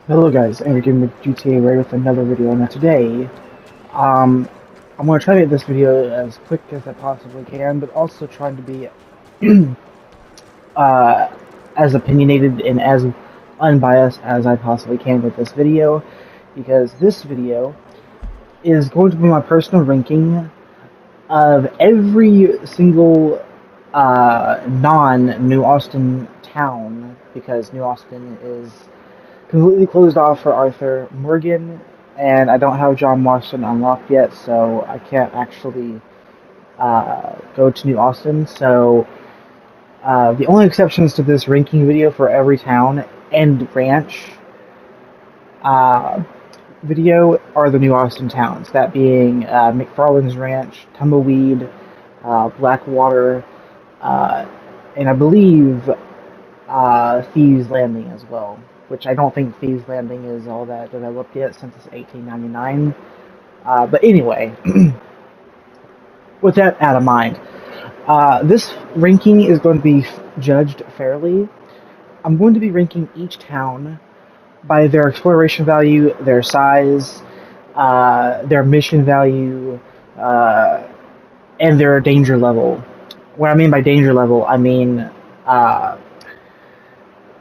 Hello guys, and we're getting with GTA Ray with another video. Now today, um, I'm going to try to make this video as quick as I possibly can, but also trying to be uh, as opinionated and as unbiased as I possibly can with this video, because this video is going to be my personal ranking of every single non-New Austin town, because New Austin is completely closed off for Arthur Morgan, and I don't have John Marston unlocked yet, so I can't actually go to New Austin. So the only exceptions to this ranking video for every town and ranch uh, video are the New Austin towns, that being McFarlane's Ranch, Tumbleweed, Blackwater, uh, and I believe Thieves Landing as well, which I don't think Thieves Landing is all that developed yet since it's 1899. But anyway, with that out of mind, this ranking is going to be judged fairly. I'm going to be ranking each town by their exploration value, their size, their mission value, and their danger level. What I mean by danger level, I mean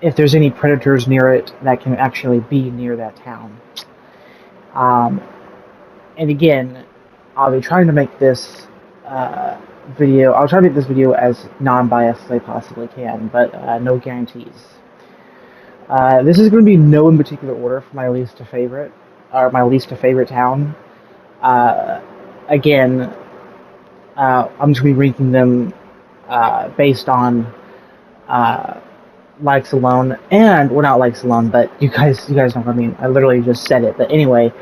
if there's any predators near it that can actually be near that town. Um, and again, I'll be trying to make this video. I'll try to make this video as non-biased as I possibly can, but no guarantees. This is going to be no in particular order for my least to favorite, or my least to favorite town. Again, I'm just going to be ranking them based on likes alone, and well, not likes alone, but you guys know what I mean. I literally just said it, but anyway.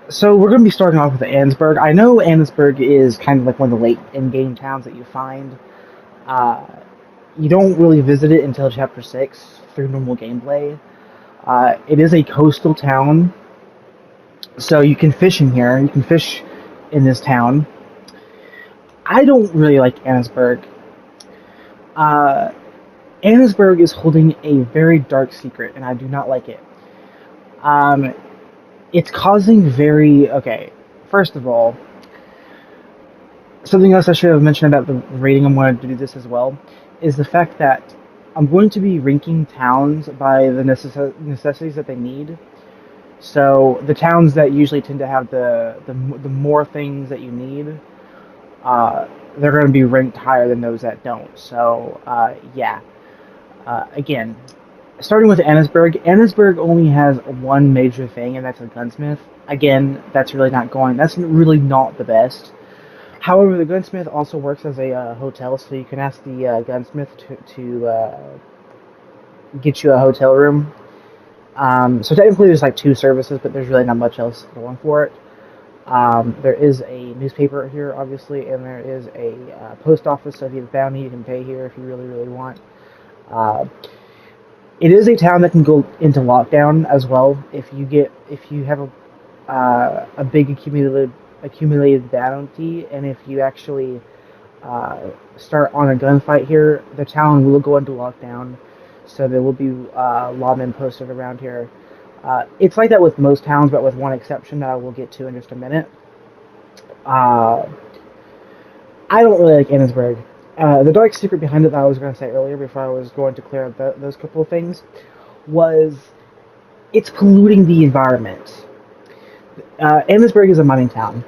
So we're going to be starting off with ANNESBURG. I know ANNESBURG is kind of like one of the late in-game towns that you find. You don't really visit it until Chapter 6 through normal gameplay. It is a coastal town, so you can fish in here. You can fish in this town. I don't really like ANNESBURG. ANNESBURG is holding a very dark secret, and I do not like it. It's causing okay, first of all, something else I should have mentioned about the rating I'm going to do this as well, is the fact that I'm going to be ranking towns by the necessities that they need. So the towns that usually tend to have the more things that you need, they're going to be ranked higher than those that don't. So yeah, again, starting with ANNESBURG, ANNESBURG only has one major thing, and that's a gunsmith. Again, that's really not the best. However, the gunsmith also works as a hotel, so you can ask the gunsmith to get you a hotel room. So technically there's like two services, but there's really not much else going for it. There is a newspaper here, obviously, and there is a post office, so if you have bounty, you can pay here if you really, really want. It is a town that can go into lockdown as well if you have a big accumulated bounty, and if you actually start on a gunfight here, the town will go into lockdown. So there will be lawmen posted around here. It's like that with most towns, but with one exception that I will get to in just a minute. I don't really like ANNESBURG. The dark secret behind it that I was going to say earlier before I was going to clear up those couple of things was it's polluting the environment. ANNESBURG is a mining town,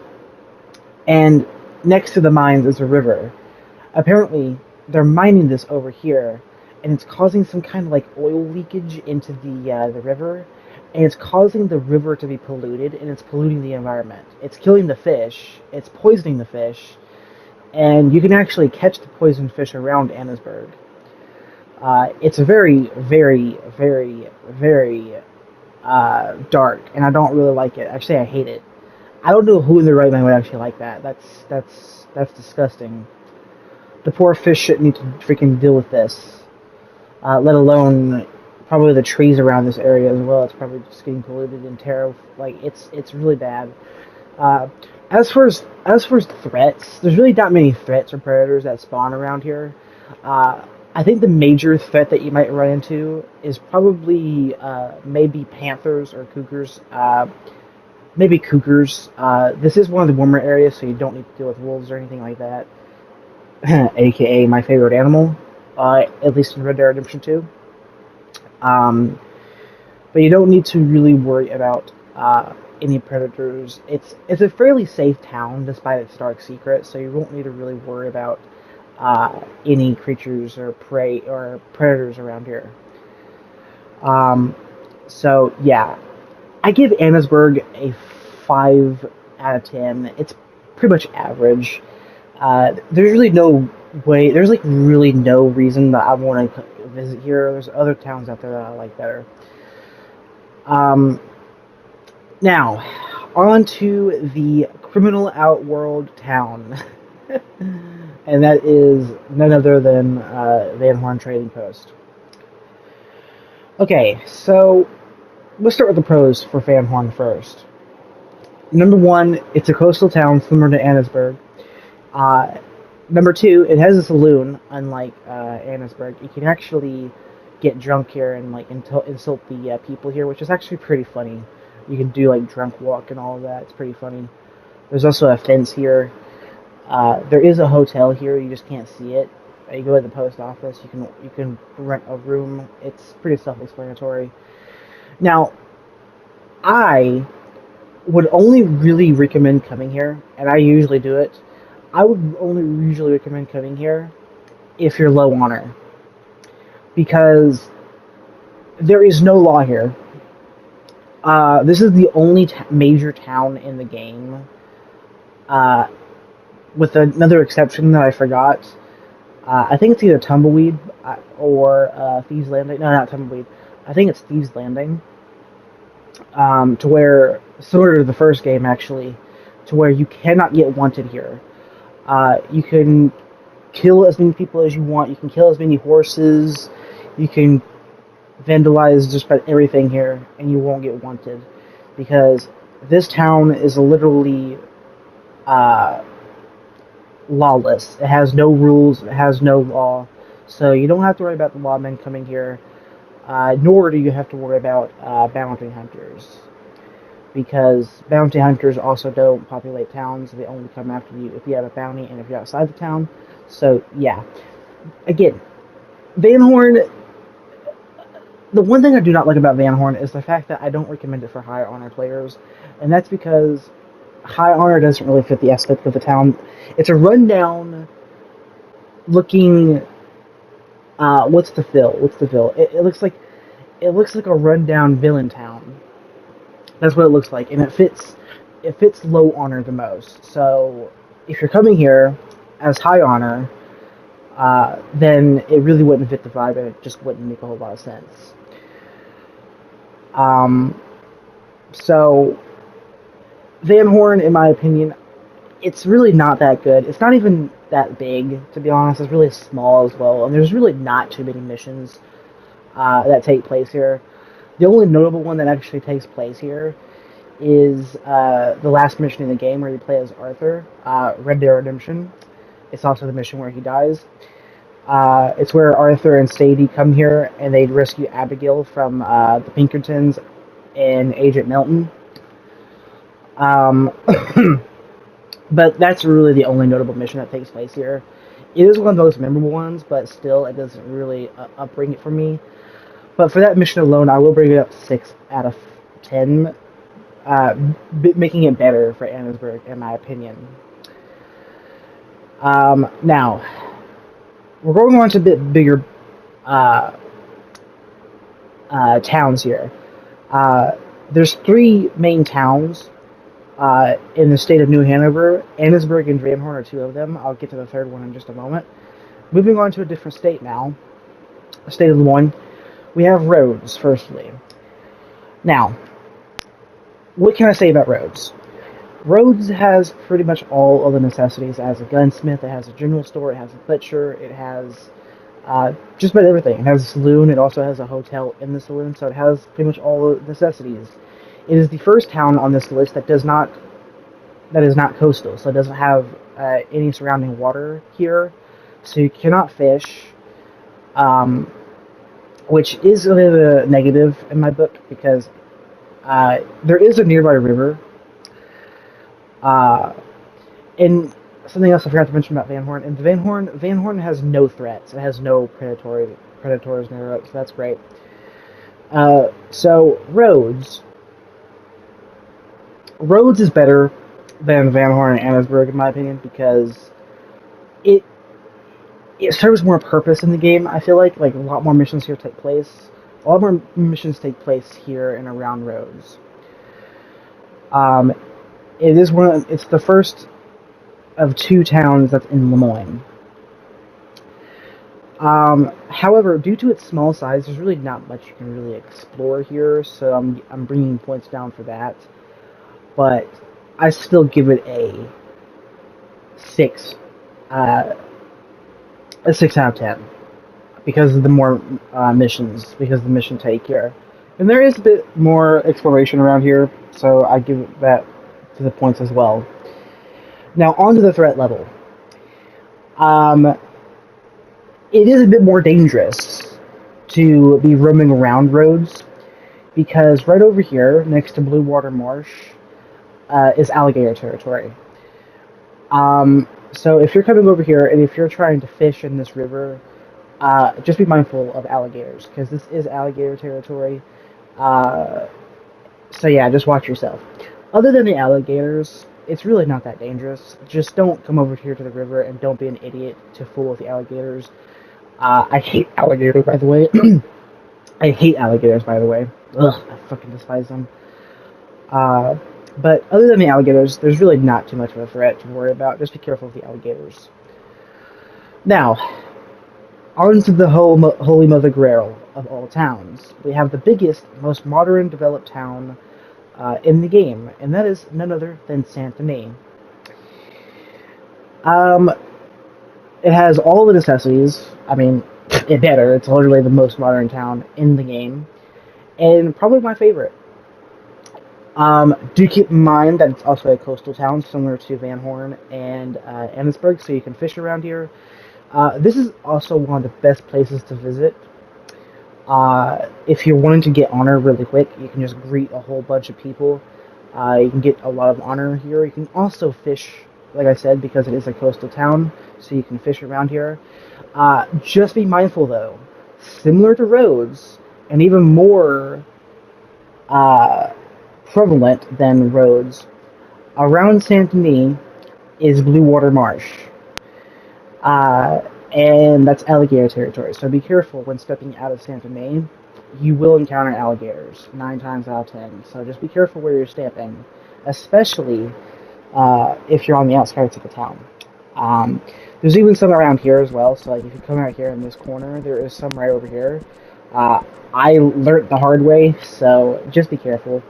and next to the mines is a river. Apparently, they're mining this over here, and it's causing some kind of like oil leakage into the river, and it's causing the river to be polluted, and it's polluting the environment. It's killing the fish, it's poisoning the fish, and you can actually catch the poisoned fish around ANNESBURG. It's very, very, very, very dark, and I don't really like it. Actually, I hate it. I don't know who in their right mind would actually like that. That's disgusting. The poor fish shouldn't need to freaking deal with this. Let alone probably the trees around this area as well. It's probably just getting polluted and terrible. Like it's really bad. As far as threats, there's really not many threats or predators that spawn around here. I think the major threat that you might run into is probably maybe panthers or cougars. Maybe cougars. This is one of the warmer areas, so you don't need to deal with wolves or anything like that. AKA my favorite animal, at least in Red Dead Redemption 2. But you don't need to really worry about any predators. It's a fairly safe town despite its dark secret, so you won't need to really worry about any creatures or prey or predators around here. So yeah, I give Annesburg a 5 out of 10. It's pretty much average. There's really no way. There's like really no reason that I want to visit here. There's other towns out there that I like better. Now, on to the criminal outworld town. And that is none other than Van Horn Trading Post. Okay, so let's start with the pros for Van Horn first. Number one, it's a coastal town similar to Annesburg. Number two, it has a saloon, unlike Annesburg. You can actually get drunk here and like insult the people here, which is actually pretty funny. You can do like drunk walk and all of that. It's pretty funny. There's also a fence here. There is a hotel here. You just can't see it. You go to the post office. You can rent a room. It's pretty self-explanatory. Now, I would only really recommend coming here, and I usually do it. I would only usually recommend coming here if you're low honor, because there is no law here. This is the only major town in the game, with another exception that I forgot. I think it's either Tumbleweed or Thieves Landing. No, not Tumbleweed. I think it's Thieves Landing. To where, sort of the first game actually, to where you cannot get wanted here. You can kill as many people as you want. You can kill as many horses. You can vandalize just about everything here, and you won't get wanted, because this town is literally lawless. It has no rules. It has no law, so you don't have to worry about the lawmen coming here, nor do you have to worry about bounty hunters, because bounty hunters also don't populate towns. They only come after you if you have a bounty and if you're outside the town. So yeah, again, Van Horn. The one thing I do not like about Van Horn is the fact that I don't recommend it for high honor players, and that's because high honor doesn't really fit the aspect of the town. It's a rundown looking. What's the feel? It looks like a rundown villain town. That's what it looks like, and it fits low honor the most. So if you're coming here as high honor, then it really wouldn't fit the vibe, and it just wouldn't make a whole lot of sense. So Van Horn, in my opinion, it's really not that good. It's not even that big, to be honest. It's really small as well, and there's really not too many missions that take place here. The only notable one that actually takes place here is the last mission in the game where you play as Arthur, Red Dead Redemption. It's also the mission where he dies. It's where Arthur and Sadie come here and they rescue Abigail from the Pinkertons and Agent Milton. But that's really the only notable mission that takes place here. It is one of the most memorable ones, but still, it doesn't really upbring it for me. But for that mission alone, I will bring it up 6 out of 10, making it better for Annesburg, in my opinion. Now, we're going on to a bit bigger towns here. There's 3 main towns in the state of New Hanover. Annesburg and Van Horn are 2 of them. I'll get to the third one in just a moment. Moving on to a different state now, the state of Lemoyne. We have Rhodes, firstly. Now, what can I say about Rhodes? Rhodes has pretty much all of the necessities. It has a gunsmith, it has a general store, it has a butcher, it has just about everything. It has a saloon, it also has a hotel in the saloon, so it has pretty much all the necessities. It is the first town on this list that is not coastal, so it doesn't have any surrounding water here, so you cannot fish. which is a bit of a negative in my book because there is a nearby river. Uh, and something else I forgot to mention about Van Horn. And Van Horn has no threats. It has no predators near it, so that's great. So Rhodes is better than Van Horn and Annesburg in my opinion because it serves more purpose in the game. I feel like a lot more missions here take place. A lot more missions take place here and around Rhodes. It's the first of 2 towns that's in Lemoyne. However, due to its small size, there's really not much you can really explore here, so I'm bringing points down for that. But I still give it a 6 out of 10 because of the more missions, because of the mission take here. And there is a bit more exploration around here, so I give that to the points as well. Now, on to the threat level. It is a bit more dangerous to be roaming around Rhodes because right over here, next to Bluewater Marsh, is alligator territory. So if you're coming over here and if you're trying to fish in this river, just be mindful of alligators because this is alligator territory. So yeah, just watch yourself. Other than the alligators, it's really not that dangerous. Just don't come over here to the river and don't be an idiot to fool with the alligators. I hate alligators, by the way. I hate alligators, by the way. Ugh, I fucking despise them. But other than the alligators, there's really not too much of a threat to worry about. Just be careful with the alligators. Now, on to the Holy Mother Grail of all towns. We have the biggest, most modern, developed town in the game, and that is none other than Saint Denis. It has all the necessities. I mean, it better. It's literally the most modern town in the game, and probably my favorite. Do keep in mind that it's also a coastal town, similar to Van Horn and ANNESBURG, so you can fish around here. This is also one of the best places to visit. If you're wanting to get honor really quick, you can just greet a whole bunch of people. You can get a lot of honor here. You can also fish, like I said, because it is a coastal town, so you can fish around here. Just be mindful, though. Similar to Rhodes, and even more prevalent than Rhodes, around Saint Denis is Bluewater Marsh. And that's alligator territory, so be careful when stepping out of Saint Denis. You will encounter alligators 9 times out of 10, so just be careful where you're stepping, especially if you're on the outskirts of the town. There's even some around here as well, so like if you come out here in this corner, there is some right over here. I learnt the hard way, so just be careful.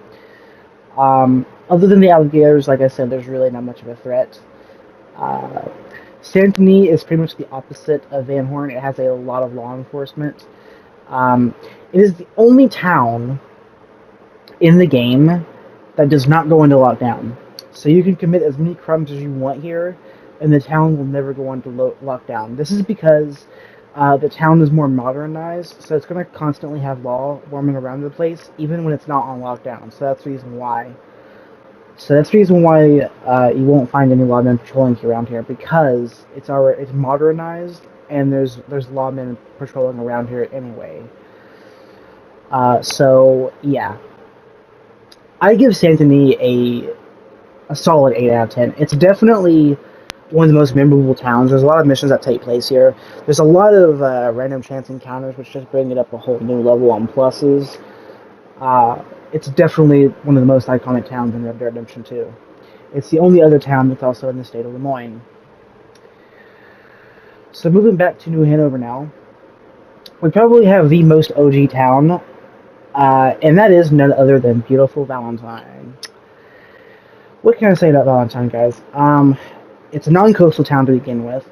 Other than the alligators, like I said, there's really not much of a threat. Saint Denis is pretty much the opposite of Van Horn. It has a lot of law enforcement. It is the only town in the game that does not go into lockdown. So you can commit as many crimes as you want here, and the town will never go into lockdown. This is because the town is more modernized, so it's going to constantly have law roaming around the place, even when it's not on lockdown. So that's the reason why. You won't find any lawmen patrolling around here, because it's modernized, and there's lawmen patrolling around here anyway. So yeah, I give Saint Denis a solid 8 out of 10. It's definitely one of the most memorable towns. There's a lot of missions that take place here. There's a lot of random chance encounters, which just bring it up a whole new level on pluses. It's definitely one of the most iconic towns in Red Dead Redemption 2. It's the only other town that's also in the state of Lemoyne. So moving back to New Hanover now, we probably have the most OG town, and that is none other than beautiful Valentine. What can I say about Valentine, guys? It's a non-coastal town to begin with.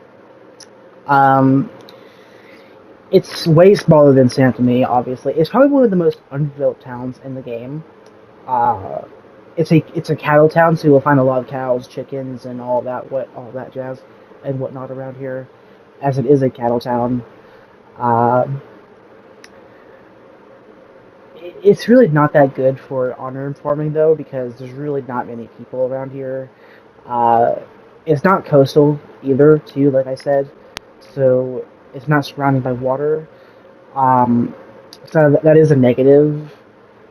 It's way smaller than Saint Denis, obviously. It's probably one of the most undeveloped towns in the game. It's a cattle town, so you'll find a lot of cows, chickens, and all that jazz and whatnot around here, as it is a cattle town. Um, it's really not that good for honor farming though, because there's really not many people around here. Uh, it's not coastal either, too, like I said, so it's not surrounded by water. Um, so that is a negative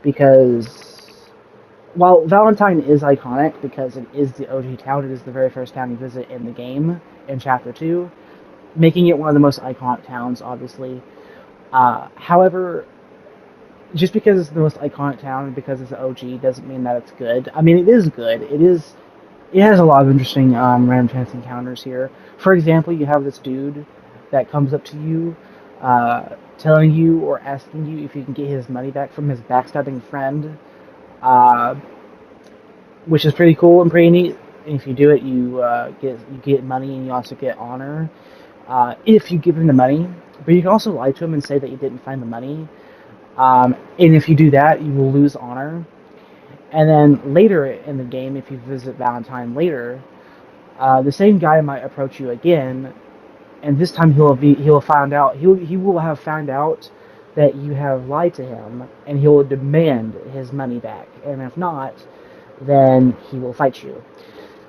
because while Valentine is iconic because it is the OG town, it is the very first town you visit in the game in Chapter 2, making it one of the most iconic towns, obviously. However, just because it's the most iconic town and because it's the OG doesn't mean that it's good. I mean, it is good. It has a lot of interesting random chance encounters here. For example, you have this dude that comes up to you, telling you or asking you if you can get his money back from his backstabbing friend, uh, which is pretty cool and pretty neat. And if you do it, you get money and you also get honor if you give him the money. But you can also lie to him and say that you didn't find the money. And if you do that, you will lose honor. And then later in the game, if you visit Valentine later, the same guy might approach you again, and this time he will have found out that you have lied to him, and he will demand his money back. And if not, then he will fight you.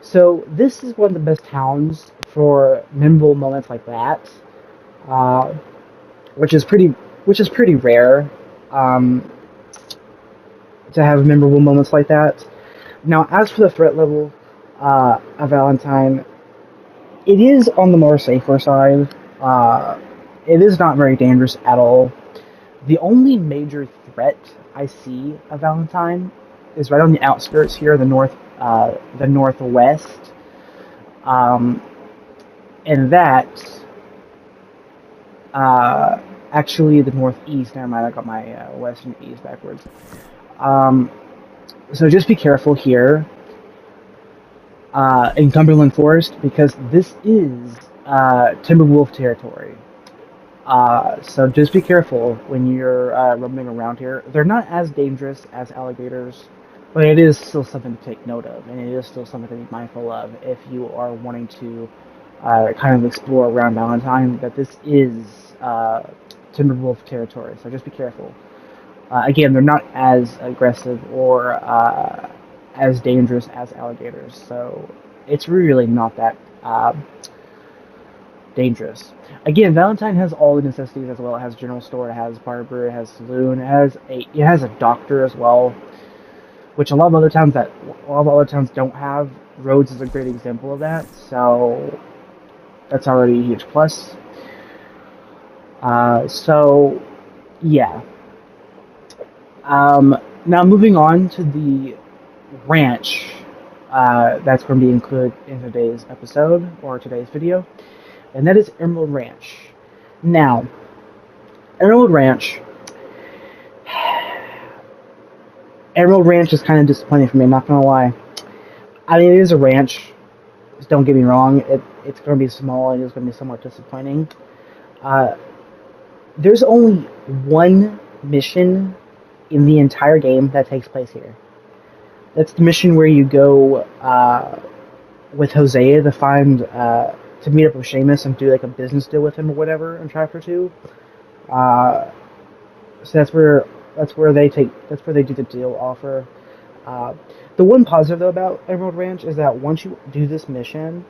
So this is one of the best towns for memorable moments like that, uh, which is pretty rare. Um, to have memorable moments like that. Now, as for the threat level of Valentine, it is on the more safer side. It is not very dangerous at all. The only major threat I see of Valentine is right on the outskirts here, the northwest, and that actually the northeast. Never mind, I got my west and east backwards. Um, so just be careful here in Cumberland Forest because this is Timberwolf territory. So just be careful when you're roaming around here. They're not as dangerous as alligators, but it is still something to take note of, and it is still something to be mindful of if you are wanting to kind of explore around Valentine, that this is Timberwolf territory, so just be careful. Again, they're not as aggressive or as dangerous as alligators, so it's really not that dangerous. Again, Valentine has all the necessities as well. It has general store, it has barber, it has saloon, it has a doctor as well, which a lot of other towns don't have. Rhodes is a great example of that, so that's already a huge plus. So yeah. Now moving on to the ranch that's going to be included in today's episode or today's video, and that is Emerald Ranch. Now, Emerald Ranch is kind of disappointing for me. I'm not gonna lie. I mean, it is a ranch. Just don't get me wrong. It's going to be small and it's going to be somewhat disappointing. There's only one mission in the entire game that takes place here. That's the mission where you go with Hosea to find to meet up with Seamus and do like a business deal with him or whatever in Chapter 2. So that's where they do the deal offer. The one positive though about Emerald Ranch is that once you do this mission,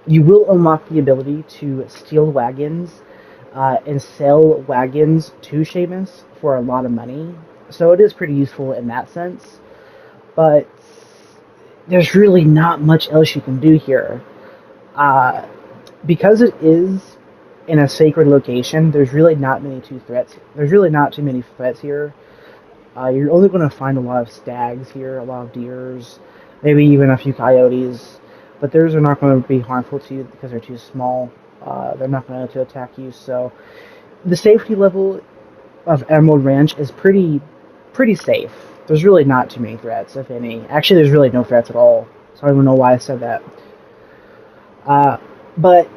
you will unlock the ability to steal wagons and sell wagons to Seamus for a lot of money. So it is pretty useful in that sense. But there's really not much else you can do here. Because it is in a sacred location, there's really not many threats. There's really not too many threats here. You're only going to find a lot of stags here, a lot of deers, maybe even a few coyotes. But theirs are not going to be harmful to you because they're too small. They're not going to attack you. So the safety level of Emerald Ranch is pretty safe. There's really not too many threats, if any. Actually, there's really no threats at all. So I don't know why I said that. But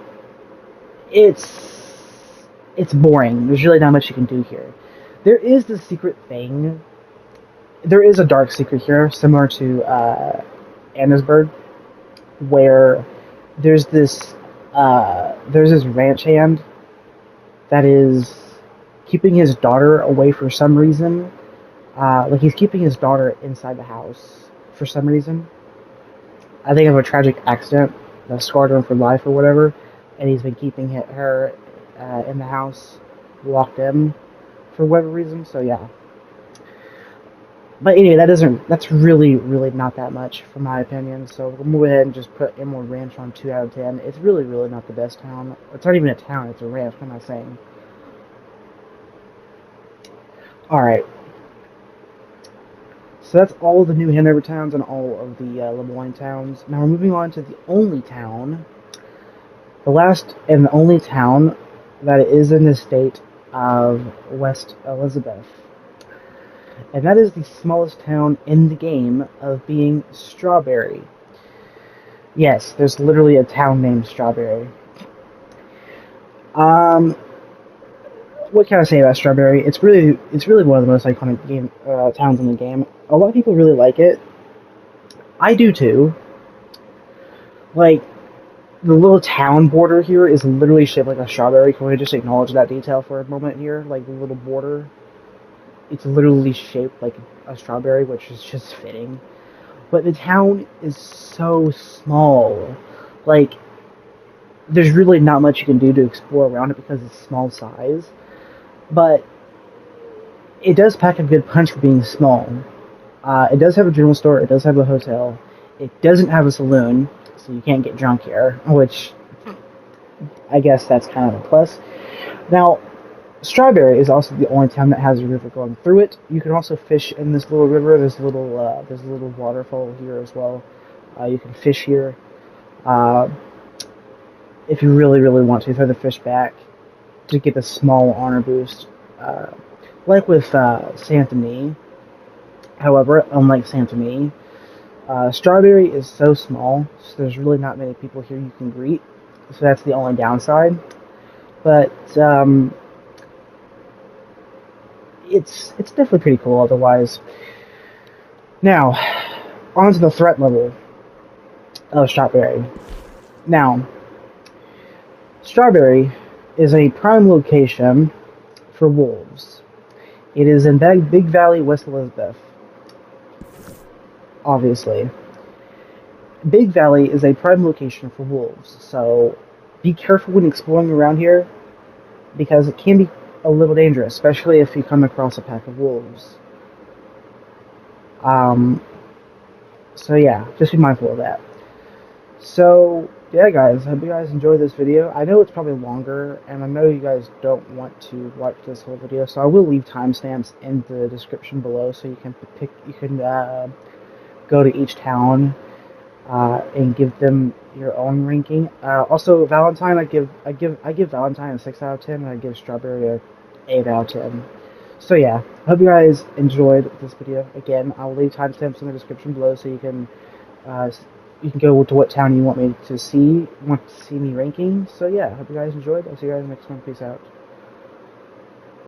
it's boring. There's really not much you can do here. There is the secret thing. There is a dark secret here, similar to ANNESBURG, where there's this ranch hand that is keeping his daughter away for some reason. Like he's keeping his daughter inside the house for some reason. I think of a tragic accident that scarred him for life or whatever, and he's been keeping her in the house, locked in for whatever reason. So yeah. But anyway, that's really not that much for my opinion. So we'll move ahead and just put Emerald Ranch on 2 out of 10. It's really not the best town. It's not even a town, it's a ranch. What am I saying? Alright. So that's all of the new Hanover towns and all of the Lemoyne towns. Now we're moving on to the only town, the last and the only town that is in the state of West Elizabeth. And that is the smallest town in the game of being Strawberry. Yes, there's literally a town named Strawberry. What can I say about Strawberry? It's really one of the most iconic towns in the game. A lot of people really like it. I do too. Like, the little town border here is literally shaped like a strawberry. Can we just acknowledge that detail for a moment here? Like, the little border. It's literally shaped like a strawberry, which is just fitting. But the town is so small. Like, there's really not much you can do to explore around it because it's small size. But it does pack a good punch for being small. It does have a general store. It does have a hotel. It doesn't have a saloon, so you can't get drunk here, which I guess that's kind of a plus. Now, Strawberry is also the only town that has a river going through it. You can also fish in this little river. There's a little waterfall here as well. You can fish here. If you really want to, throw the fish back to get a small honor boost. Like with Saint-Denis. However, unlike Saint-Denis, Strawberry is so small, so there's really not many people here you can greet. So that's the only downside. But it's definitely pretty cool otherwise. Now, on to the threat level of Strawberry. Now, Strawberry is a prime location for wolves. It is in Big Valley, West Elizabeth. Obviously. Big Valley is a prime location for wolves, so be careful when exploring around here, because it can be a little dangerous, especially if you come across a pack of wolves. So yeah, just be mindful of that. So, yeah guys, I hope you guys enjoyed this video. I know it's probably longer, and I know you guys don't want to watch this whole video, so I will leave timestamps in the description below, so you can go to each town and give them your own ranking. Also, Valentine, I give Valentine a 6 out of 10, and I give Strawberry a 8 out of 10. So yeah, I hope you guys enjoyed this video. Again, I'll leave timestamps in the description below, so you can go to what town you want to see me ranking. So yeah, I hope you guys enjoyed. I'll see you guys next one. Peace out.